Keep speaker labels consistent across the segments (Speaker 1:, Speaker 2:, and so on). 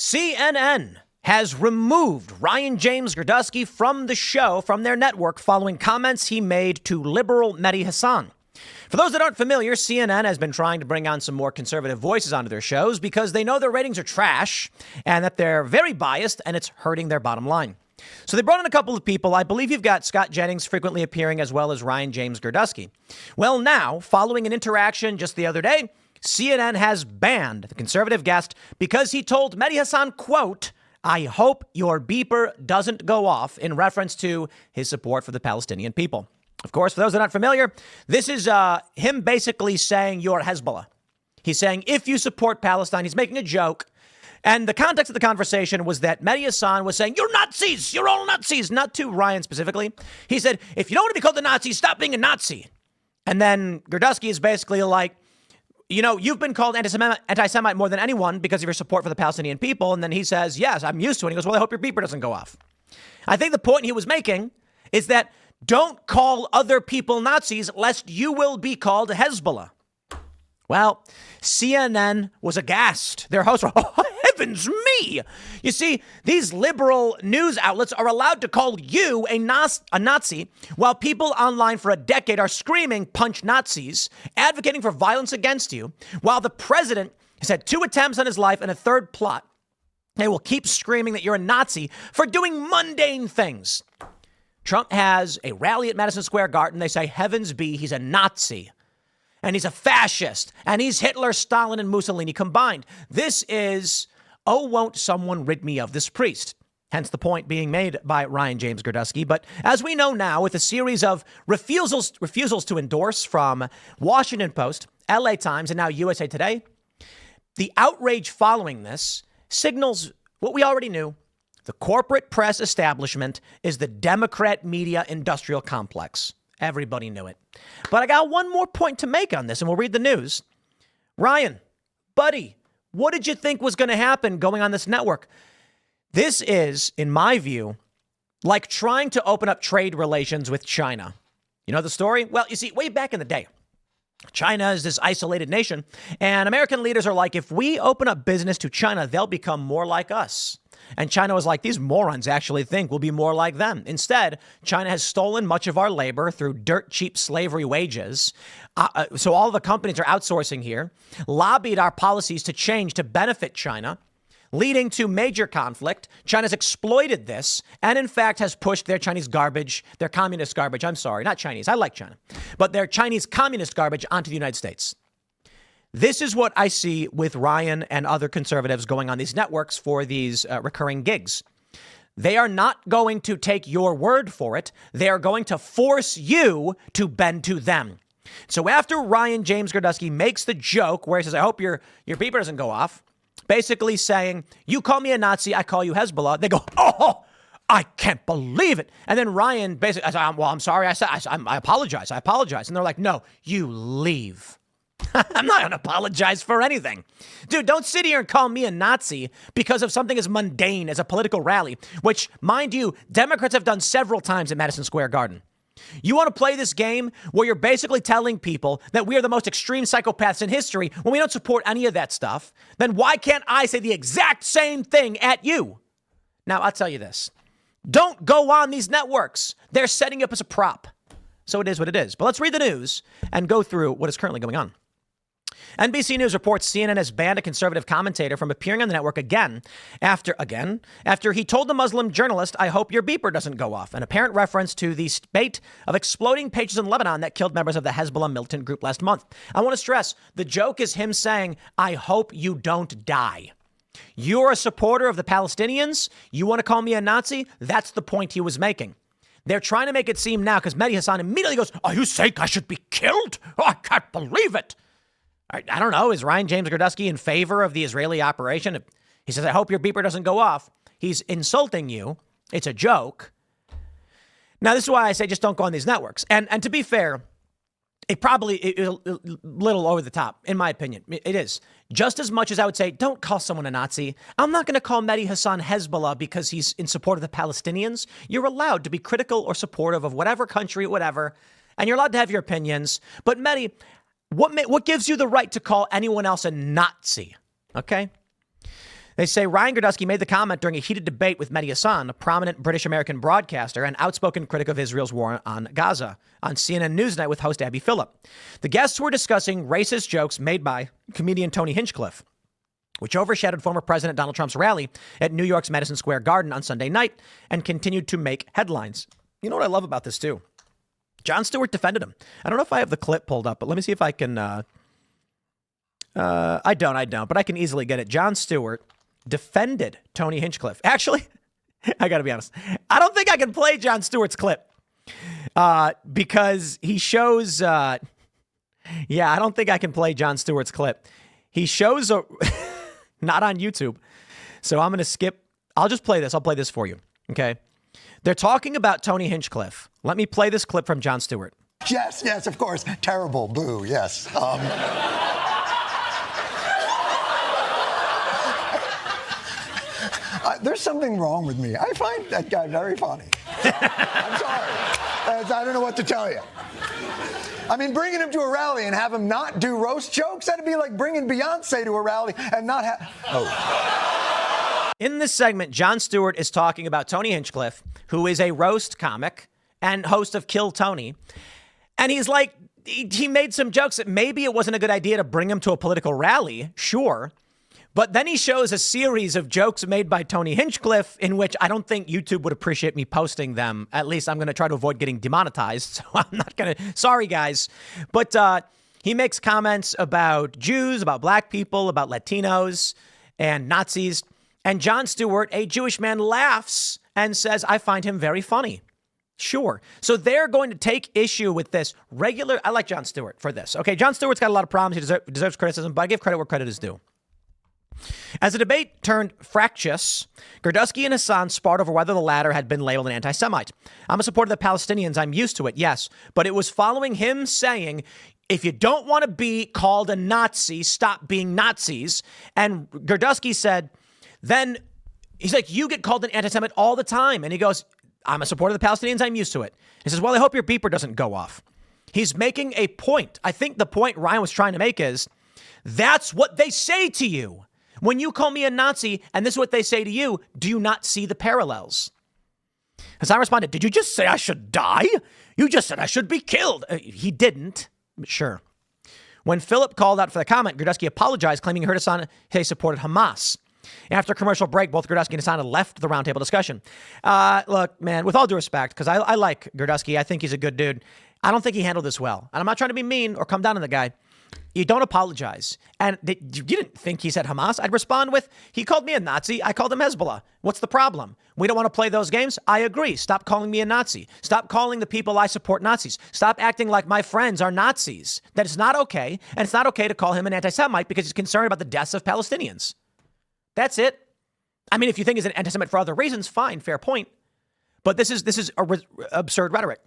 Speaker 1: CNN has removed Ryan James Guski from the show, from their network, following comments he made to liberal Mehdi Hasan. For those that aren't familiar, CNN has been trying to bring on some more conservative voices onto their shows because they know their ratings are trash and that they're very biased and it's hurting their bottom line. So they brought in a couple of people. I believe you've got Scott Jennings frequently appearing as well as Ryan James Guski. Well, now, following an interaction just the other day, CNN has banned the conservative guest because he told Mehdi Hasan, quote, "I hope your beeper doesn't go off," in reference to his support for the Palestinian people. Of course, for those that aren't familiar, this is him basically saying you're Hezbollah. He's saying if you support Palestine, he's making a joke. And the context of the conversation was that Mehdi Hasan was saying, "You're Nazis, you're all Nazis," not to Ryan specifically. He said, if you don't want to be called a Nazi, stop being a Nazi. And then Guski is basically like, you know, you've been called anti-Semite more than anyone because of your support for the Palestinian people. And then he says, yes, I'm used to it. And he goes, well, I hope your beeper doesn't go off. I think the point he was making is that don't call other people Nazis lest you will be called Hezbollah. Well, CNN was aghast. Their hosts were, oh, heavens me. You see, these liberal news outlets are allowed to call you a Nazi while people online for a decade are screaming, punch Nazis, advocating for violence against you, while the president has had 2 attempts on his life and a 3rd plot. They will keep screaming that you're a Nazi for doing mundane things. Trump has a rally at Madison Square Garden. They say, heavens be, he's a Nazi. And he's a fascist. And he's Hitler, Stalin, and Mussolini combined. This is, oh, won't someone rid me of this priest? Hence the point being made by Ryan James Guski. But as we know now, with a series of refusals to endorse from Washington Post, LA Times, and now USA Today, the outrage following this signals what we already knew. The corporate press establishment is the Democrat media industrial complex. Everybody knew it. But I got one more point to make on this, and we'll read the news. Ryan, buddy, what did you think was going to happen going on this network? This is, in my view, like trying to open up trade relations with China. You know the story? Well, you see, way back in the day, China is this isolated nation, and American leaders are like, if we open up business to China, they'll become more like us. And China was like, these morons actually think we'll be more like them. Instead, China has stolen much of our labor through dirt cheap slavery wages. So all the companies are outsourcing here, lobbied our policies to change to benefit China, leading to major conflict. China's exploited this and, in fact, has pushed their Chinese garbage, their communist garbage. I'm sorry, not Chinese. I like China, but their Chinese communist garbage onto the United States. This is what I see with Ryan and other conservatives going on these networks for these recurring gigs. They are not going to take your word for it. They are going to force you to bend to them. So after Ryan James Guski makes the joke where he says, I hope your beeper doesn't go off, basically saying, you call me a Nazi, I call you Hezbollah. They go, oh, I can't believe it. And then Ryan basically, I said, well, I'm sorry. I apologize. And they're like, no, you leave. I'm not going to apologize for anything. Dude, don't sit here and call me a Nazi because of something as mundane as a political rally, which, mind you, Democrats have done several times at Madison Square Garden. You want to play this game where you're basically telling people that we are the most extreme psychopaths in history when we don't support any of that stuff, then why can't I say the exact same thing at you? Now, I'll tell you this. Don't go on these networks. They're setting you up as a prop. So it is what it is. But let's read the news and go through what is currently going on. NBC News reports CNN has banned a conservative commentator from appearing on the network again after he told the Muslim journalist, I hope your beeper doesn't go off, an apparent reference to the spate of exploding pages in Lebanon that killed members of the Hezbollah militant group last month. I want to stress, the joke is him saying, I hope you don't die. You're a supporter of the Palestinians? You want to call me a Nazi? That's the point he was making. They're trying to make it seem now, because Mehdi Hasan immediately goes, are you saying I should be killed? Oh, I can't believe it. I don't know. Is Ryan James Guski in favor of the Israeli operation? He says, I hope your beeper doesn't go off. He's insulting you. It's a joke. Now, this is why I say just don't go on these networks. And to be fair, it probably is a little over the top, in my opinion. It is. Just as much as I would say, don't call someone a Nazi. I'm not going to call Mehdi Hasan Hezbollah because he's in support of the Palestinians. You're allowed to be critical or supportive of whatever country, whatever, and you're allowed to have your opinions. But Mehdi, what gives you the right to call anyone else a Nazi? Okay. They say Ryan Girdusky made the comment during a heated debate with Mehdi Hasan, a prominent British-American broadcaster and outspoken critic of Israel's war on Gaza, on CNN Newsnight with host Abby Phillip. The guests were discussing racist jokes made by comedian Tony Hinchcliffe, which overshadowed former President Donald Trump's rally at New York's Madison Square Garden on Sunday night and continued to make headlines. You know what I love about this, too? Jon Stewart defended him. I don't know if I have the clip pulled up, but let me see if I can. I don't, but I can easily get it. Jon Stewart defended Tony Hinchcliffe. Actually, I got to be honest. I don't think I can play Jon Stewart's clip because he shows. I don't think I can play Jon Stewart's clip. He shows not on YouTube. So I'm going to skip. I'll just play this. I'll play this for you. Okay. They're talking about Tony Hinchcliffe. Let me play this clip from Jon Stewart.
Speaker 2: Yes, of course. Terrible. Boo. Yes. There's something wrong with me. I find that guy very funny. I'm sorry. I don't know what to tell you. I mean, bringing him to a rally and have him not do roast jokes, that'd be like bringing Beyonce to a rally and not have...
Speaker 1: In this segment, Jon Stewart is talking about Tony Hinchcliffe, who is a roast comic and host of Kill Tony. And he's like, he made some jokes that maybe it wasn't a good idea to bring him to a political rally. Sure. But then he shows a series of jokes made by Tony Hinchcliffe in which I don't think YouTube would appreciate me posting them. At least I'm going to try to avoid getting demonetized. So I'm not going to. Sorry, guys. But he makes comments about Jews, about black people, about Latinos and Nazis. And Jon Stewart, a Jewish man, laughs and says, I find him very funny. Sure. So they're going to take issue with this regular. I like Jon Stewart for this. Okay, Jon Stewart's got a lot of problems. He deserves criticism, but I give credit where credit is due. As the debate turned fractious, Girdusky and Hasan sparred over whether the latter had been labeled an anti-Semite. I'm a supporter of the Palestinians. I'm used to it, yes. But it was following him saying, if you don't want to be called a Nazi, stop being Nazis. And Girdusky said, then he's like, you get called an anti-Semite all the time. And he goes, I'm a supporter of the Palestinians. I'm used to it. He says, well, I hope your beeper doesn't go off. He's making a point. I think the point Ryan was trying to make is, that's what they say to you. When you call me a Nazi and this is what they say to you, do you not see the parallels? Hasan responded, did you just say I should die? You just said I should be killed. He didn't, but sure. When Phillip called out for the comment, Girdusky apologized, claiming he heard Hasan say supported Hamas. After a commercial break, both Girdusky and Hasan left the roundtable discussion. Look, man, with all due respect, because I like Girdusky. I think he's a good dude. I don't think he handled this well. And I'm not trying to be mean or come down on the guy. You don't apologize. And you didn't think he said Hamas. I'd respond with, he called me a Nazi. I called him Hezbollah. What's the problem? We don't want to play those games. I agree. Stop calling me a Nazi. Stop calling the people I support Nazis. Stop acting like my friends are Nazis. That is not okay. And it's not okay to call him an anti-Semite because he's concerned about the deaths of Palestinians. That's it. I mean, if you think he's an anti-Semite for other reasons, fine, fair point. But this is absurd rhetoric.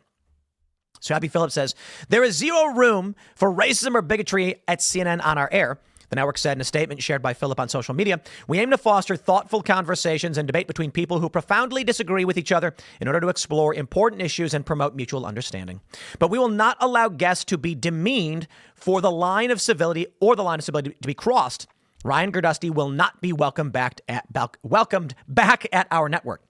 Speaker 1: So Abby Phillip says, there is zero room for racism or bigotry at CNN on our air. The network said in a statement shared by Phillip on social media, we aim to foster thoughtful conversations and debate between people who profoundly disagree with each other in order to explore important issues and promote mutual understanding. But we will not allow guests to be demeaned for the line of civility or the line of civility to be crossed. Ryan Girdusky will not be welcomed back at our network.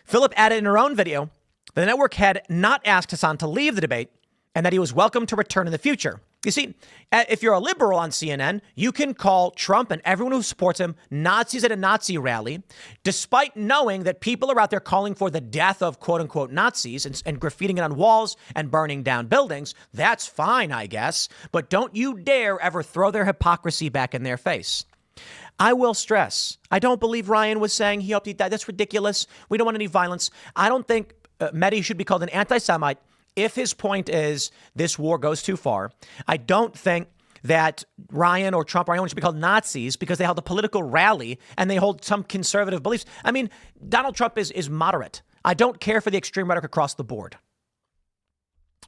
Speaker 1: Phillip added in her own video, the network had not asked Hasan to leave the debate and that he was welcome to return in the future. You see, if you're a liberal on CNN, you can call Trump and everyone who supports him Nazis at a Nazi rally, despite knowing that people are out there calling for the death of quote unquote Nazis and graffitiing it on walls and burning down buildings. That's fine, I guess. But don't you dare ever throw their hypocrisy back in their face. I will stress, I don't believe Ryan was saying he hoped he died. That's ridiculous. We don't want any violence. I don't think Mehdi should be called an anti-Semite if his point is this war goes too far. I don't think that Ryan or Trump or anyone should be called Nazis because they held a political rally and they hold some conservative beliefs. I mean, Donald Trump is moderate. I don't care for the extreme rhetoric across the board.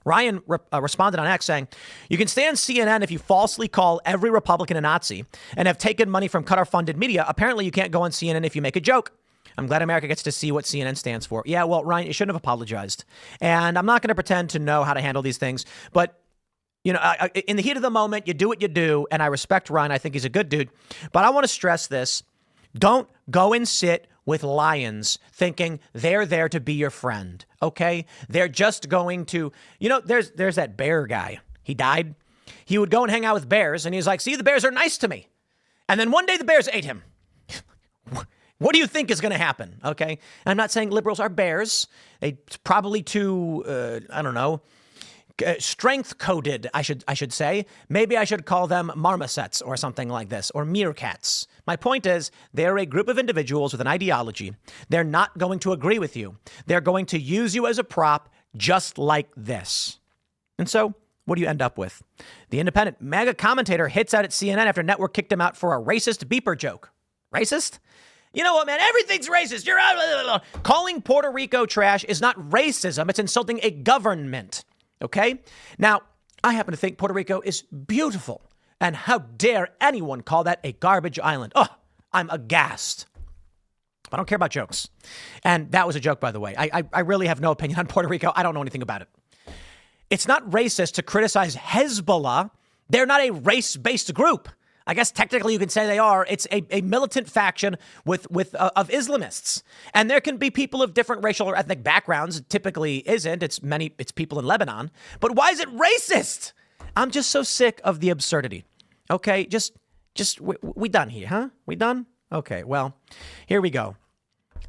Speaker 1: Ryan responded on X saying, you can stay on CNN if you falsely call every Republican a Nazi and have taken money from Qatar-funded media. Apparently, you can't go on CNN if you make a joke. I'm glad America gets to see what CNN stands for. Yeah, well, Ryan, you shouldn't have apologized. And I'm not going to pretend to know how to handle these things. But, you know, in the heat of the moment, you do what you do. And I respect Ryan. I think he's a good dude. But I want to stress this. Don't go and sit with lions thinking they're there to be your friend, okay? They're just going to, there's that bear guy. He died. He would go and hang out with bears, and he's like, see, the bears are nice to me. And then one day the bears ate him. What do you think is going to happen, okay? And I'm not saying liberals are bears. They probably too, strength-coded, I should say. Maybe I should call them marmosets or something like this, or meerkats. My point is, they're a group of individuals with an ideology. They're not going to agree with you. They're going to use you as a prop just like this. And so, what do you end up with? The independent MAGA commentator hits out at CNN after network kicked him out for a racist beeper joke. Racist? You know what, man? Everything's racist. You're out. Calling Puerto Rico trash is not racism. It's insulting a government. Okay? Now, I happen to think Puerto Rico is beautiful. And how dare anyone call that a garbage island? Oh, I'm aghast. I don't care about jokes. And that was a joke, by the way. I really have no opinion on Puerto Rico. I don't know anything about it. It's not racist to criticize Hezbollah. They're not a race-based group. I guess technically you can say they are. It's a militant faction of Islamists. And there can be people of different racial or ethnic backgrounds. It typically isn't. It's people in Lebanon. But why is it racist? I'm just so sick of the absurdity. Okay, we done here, huh? We done? Okay, well, here we go.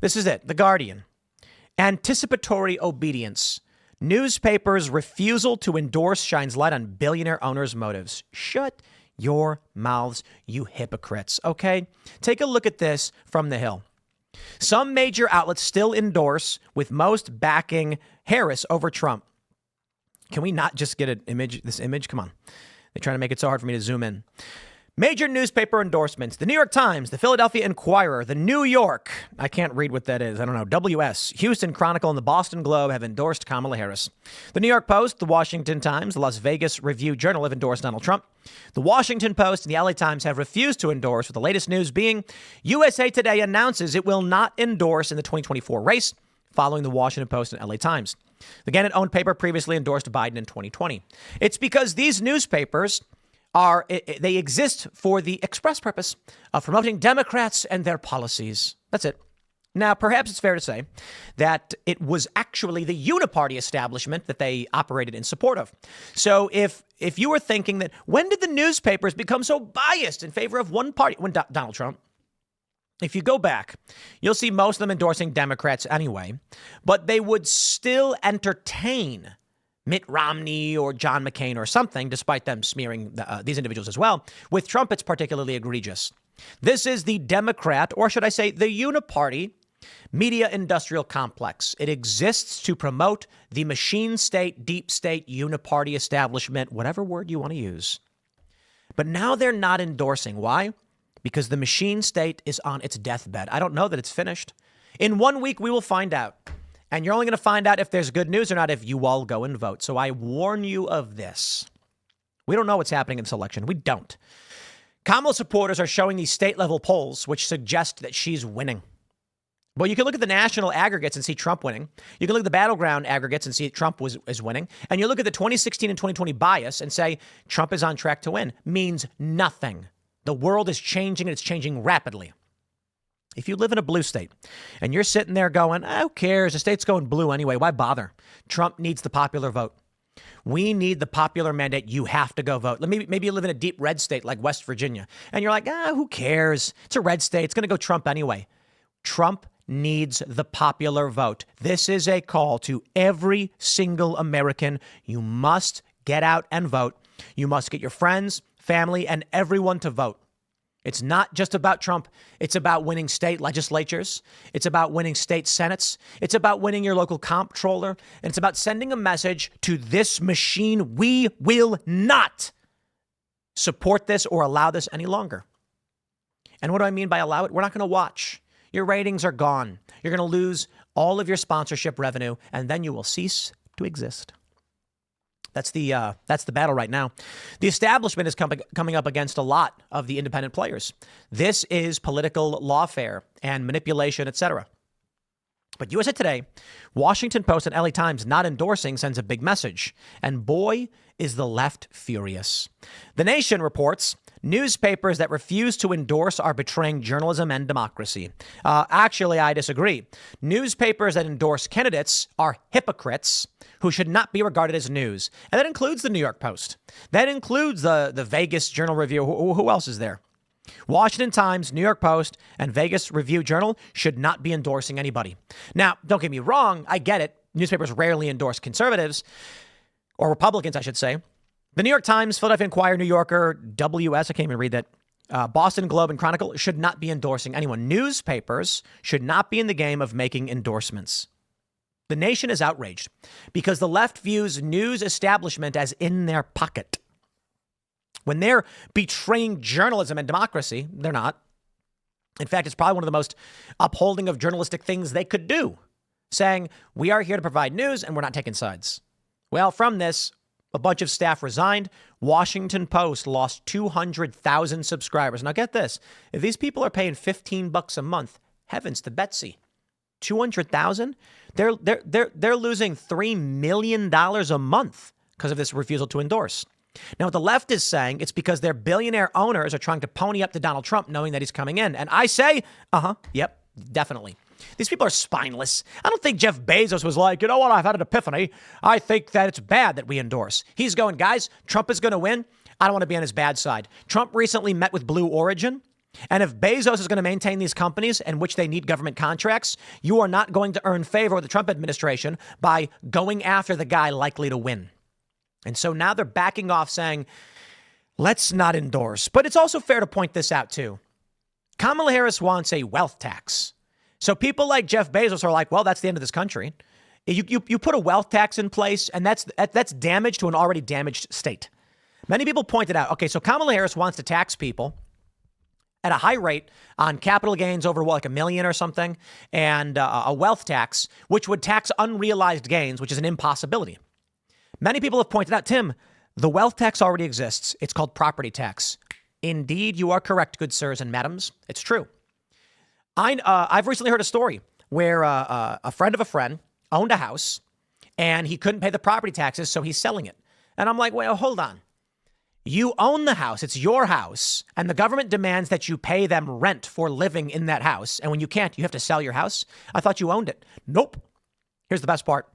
Speaker 1: This is it. The Guardian. Anticipatory obedience. Newspapers' refusal to endorse shines light on billionaire owners' motives. Shut your mouths, you hypocrites, okay? Take a look at this from the Hill. Some major outlets still endorse, with most backing Harris over Trump. Can we not just get this image? Come on. They're trying to make it so hard for me to zoom in. Major newspaper endorsements. The New York Times, the Philadelphia Inquirer, the New York, I can't read what that is. I don't know. WS, Houston Chronicle, and the Boston Globe have endorsed Kamala Harris. The New York Post, the Washington Times, the Las Vegas Review-Journal have endorsed Donald Trump. The Washington Post and the LA Times have refused to endorse, with the latest news being USA Today announces it will not endorse in the 2024 race, following the Washington Post and LA Times. The Gannett-owned paper previously endorsed Biden in 2020. It's because these newspapers they exist for the express purpose of promoting Democrats and their policies. That's it. Now, perhaps it's fair to say that it was actually the uniparty establishment that they operated in support of. So if you were thinking that, when did the newspapers become so biased in favor of one party? When Donald Trump. If you go back, you'll see most of them endorsing Democrats anyway, but they would still entertain Mitt Romney or John McCain or something, despite them smearing these individuals as well. With Trump, it's particularly egregious. This is the Democrat, or should I say the uniparty, media industrial complex. It exists to promote the machine state, deep state, uniparty establishment, whatever word you want to use. But now they're not endorsing. Why? Because the machine state is on its deathbed. I don't know that it's finished. In 1 week, we will find out. And you're only going to find out if there's good news or not if you all go and vote. So I warn you of this. We don't know what's happening in this election. We don't. Kamala supporters are showing these state-level polls, which suggest that she's winning. Well, you can look at the national aggregates and see Trump winning. You can look at the battleground aggregates and see Trump is winning. And you look at the 2016 and 2020 bias and say Trump is on track to win. Means nothing. The world is changing, and it's changing rapidly. If you live in a blue state and you're sitting there going, who cares? The state's going blue anyway. Why bother? Trump needs the popular vote. We need the popular mandate. You have to go vote. Maybe you live in a deep red state like West Virginia, and you're like, who cares? It's a red state. It's going to go Trump anyway. Trump needs the popular vote. This is a call to every single American. You must get out and vote. You must get your friends, family, and everyone to vote. It's not just about Trump. It's about winning state legislatures. It's about winning state senates. It's about winning your local comptroller. And it's about sending a message to this machine. We will not support this or allow this any longer. And what do I mean by allow it? We're not going to watch. Your ratings are gone. You're going to lose all of your sponsorship revenue, and then you will cease to exist. That's the battle right now. The establishment is coming up against a lot of the independent players. This is political lawfare and manipulation, etc. But USA Today, Washington Post, and LA Times not endorsing sends a big message. And boy, is the left furious. The Nation reports newspapers that refuse to endorse are betraying journalism and democracy. Actually, I disagree. Newspapers that endorse candidates are hypocrites who should not be regarded as news. And that includes the New York Post. That includes the Vegas Journal Review. Who else is there? Washington Times, New York Post, and Vegas Review Journal should not be endorsing anybody. Now, don't get me wrong. I get it. Newspapers rarely endorse conservatives, or Republicans, I should say. The New York Times, Philadelphia Inquirer, New Yorker, WS, I can't even read that, Boston Globe and Chronicle should not be endorsing anyone. Newspapers should not be in the game of making endorsements. The Nation is outraged because the left views news establishment as in their pocket. When they're betraying journalism and democracy, they're not. In fact, it's probably one of the most upholding of journalistic things they could do, saying, we are here to provide news and we're not taking sides. Well, from this, a bunch of staff resigned. Washington Post lost 200,000 subscribers. Now get this. If these people are paying $15 a month, heavens to Betsy, 200,000, they're losing $3 million a month because of this refusal to endorse. Now, what the left is saying, it's because their billionaire owners are trying to pony up to Donald Trump knowing that he's coming in. And I say, yep, definitely. These people are spineless. I don't think Jeff Bezos was like, you know what, I've had an epiphany. I think that it's bad that we endorse. He's going, guys, Trump is going to win. I don't want to be on his bad side. Trump recently met with Blue Origin. And if Bezos is going to maintain these companies in which they need government contracts, you are not going to earn favor with the Trump administration by going after the guy likely to win. And so now they're backing off saying, let's not endorse. But it's also fair to point this out, too. Kamala Harris wants a wealth tax. So people like Jeff Bezos are like, well, that's the end of this country. You put a wealth tax in place, and that's damage to an already damaged state. Many people pointed out, okay, so Kamala Harris wants to tax people at a high rate on capital gains over, like $1 million or something, and a wealth tax, which would tax unrealized gains, which is an impossibility. Many people have pointed out, Tim, the wealth tax already exists. It's called property tax. Indeed, you are correct, good sirs and madams. It's true. I've recently heard a story where a friend of a friend owned a house and he couldn't pay the property taxes, so he's selling it. And I'm like, well, hold on. You own the house. It's your house. And the government demands that you pay them rent for living in that house. And when you can't, you have to sell your house. I thought you owned it. Nope. Here's the best part.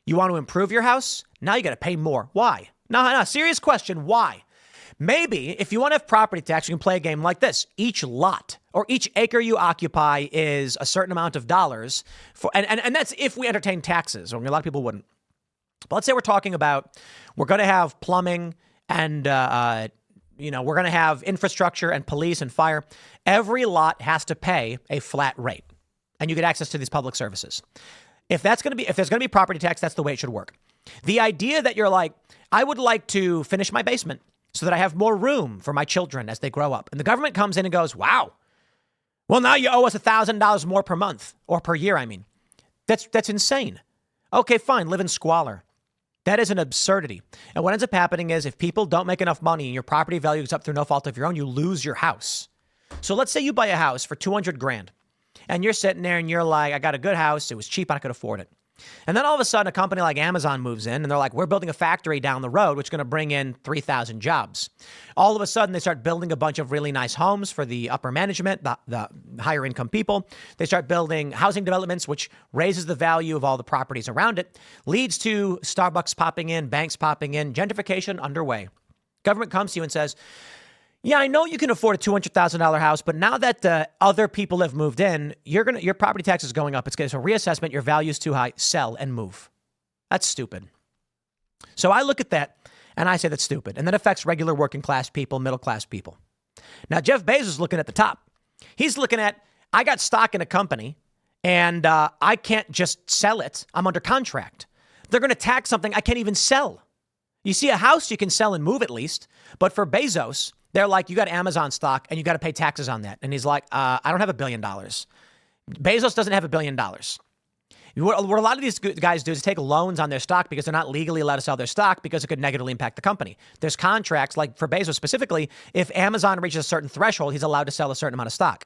Speaker 1: You want to improve your house? Now you got to pay more. Why? No, serious question. Why? Maybe if you want to have property tax, you can play a game like this. Each lot or each acre you occupy is a certain amount of dollars. And that's if we entertain taxes. Or a lot of people wouldn't. But let's say we're talking about we're going to have plumbing and, we're going to have infrastructure and police and fire. Every lot has to pay a flat rate. And you get access to these public services. If there's going to be property tax, that's the way it should work. The idea that you're like, I would like to finish my basement so that I have more room for my children as they grow up. And the government comes in and goes, wow, well, now you owe us $1,000 more per month or per year. I mean, that's insane. Okay, fine. Live in squalor. That is an absurdity. And what ends up happening is if people don't make enough money and your property value is up through no fault of your own, you lose your house. So let's say you buy a house for $200,000. And you're sitting there and you're like, I got a good house. It was cheap. I could afford it. And then all of a sudden, a company like Amazon moves in and they're like, we're building a factory down the road, which is going to bring in 3,000 jobs. All of a sudden, they start building a bunch of really nice homes for the upper management, the higher income people. They start building housing developments, which raises the value of all the properties around it, leads to Starbucks popping in, banks popping in, gentrification underway. Government comes to you and says, yeah, I know you can afford a $200,000 house, but now that other people have moved in, your property tax is going up. It's a reassessment. Your value is too high. Sell and move. That's stupid. So I look at that and I say that's stupid. And that affects regular working class people, middle class people. Now, Jeff Bezos is looking at the top. He's looking at, I got stock in a company and I can't just sell it. I'm under contract. They're going to tax something I can't even sell. You see, a house you can sell and move at least. But for Bezos, they're like, you got Amazon stock and you got to pay taxes on that. And he's like, I don't have $1 billion. Bezos doesn't have $1 billion. What a lot of these guys do is take loans on their stock because they're not legally allowed to sell their stock because it could negatively impact the company. There's contracts, like for Bezos specifically, if Amazon reaches a certain threshold, he's allowed to sell a certain amount of stock.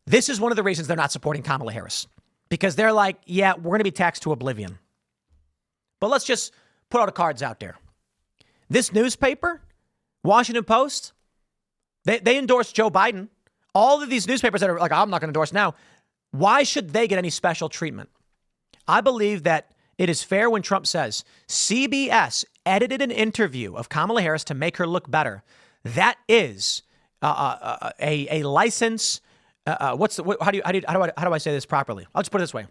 Speaker 1: This is one of the reasons they're not supporting Kamala Harris. because they're like, yeah, we're going to be taxed to oblivion. But let's just put all the cards out there. This newspaper, Washington Post, they endorse Joe Biden. All of these newspapers that are like, I'm not going to endorse now. Why should they get any special treatment? I believe that it is fair when Trump says CBS edited an interview of Kamala Harris to make her look better. That is a license. How do I say this properly? I'll just put it this way.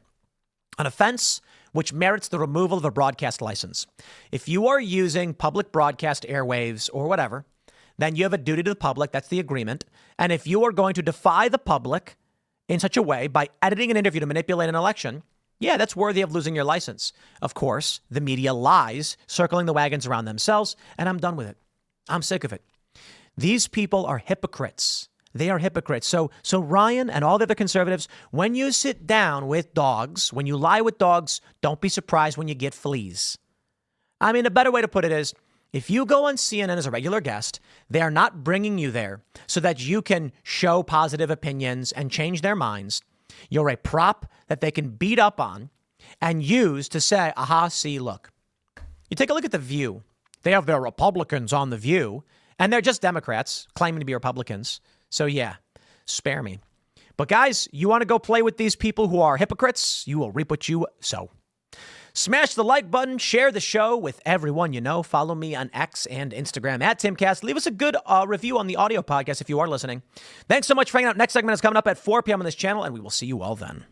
Speaker 1: An offense which merits the removal of a broadcast license. If you are using public broadcast airwaves or whatever, then you have a duty to the public. That's the agreement. And if you are going to defy the public in such a way by editing an interview to manipulate an election, yeah, that's worthy of losing your license. Of course, the media lies, circling the wagons around themselves, and I'm done with it. I'm sick of it. These people are hypocrites. They are hypocrites. So Ryan and all the other conservatives, when you sit down with dogs, when you lie with dogs, don't be surprised when you get fleas. I mean, a better way to put it is, if you go on CNN as a regular guest, they are not bringing you there so that you can show positive opinions and change their minds. You're a prop that they can beat up on and use to say, aha, see, look. You take a look at The View. They have their Republicans on The View, and they're just Democrats claiming to be Republicans. So yeah, spare me. But guys, you want to go play with these people who are hypocrites? You will reap what you sow. Smash the like button, share the show with everyone you know. Follow me on X and Instagram at Timcast. Leave us a good review on the audio podcast if you are listening. Thanks so much for hanging out. Next segment is coming up at 4 p.m. on this channel, and we will see you all then.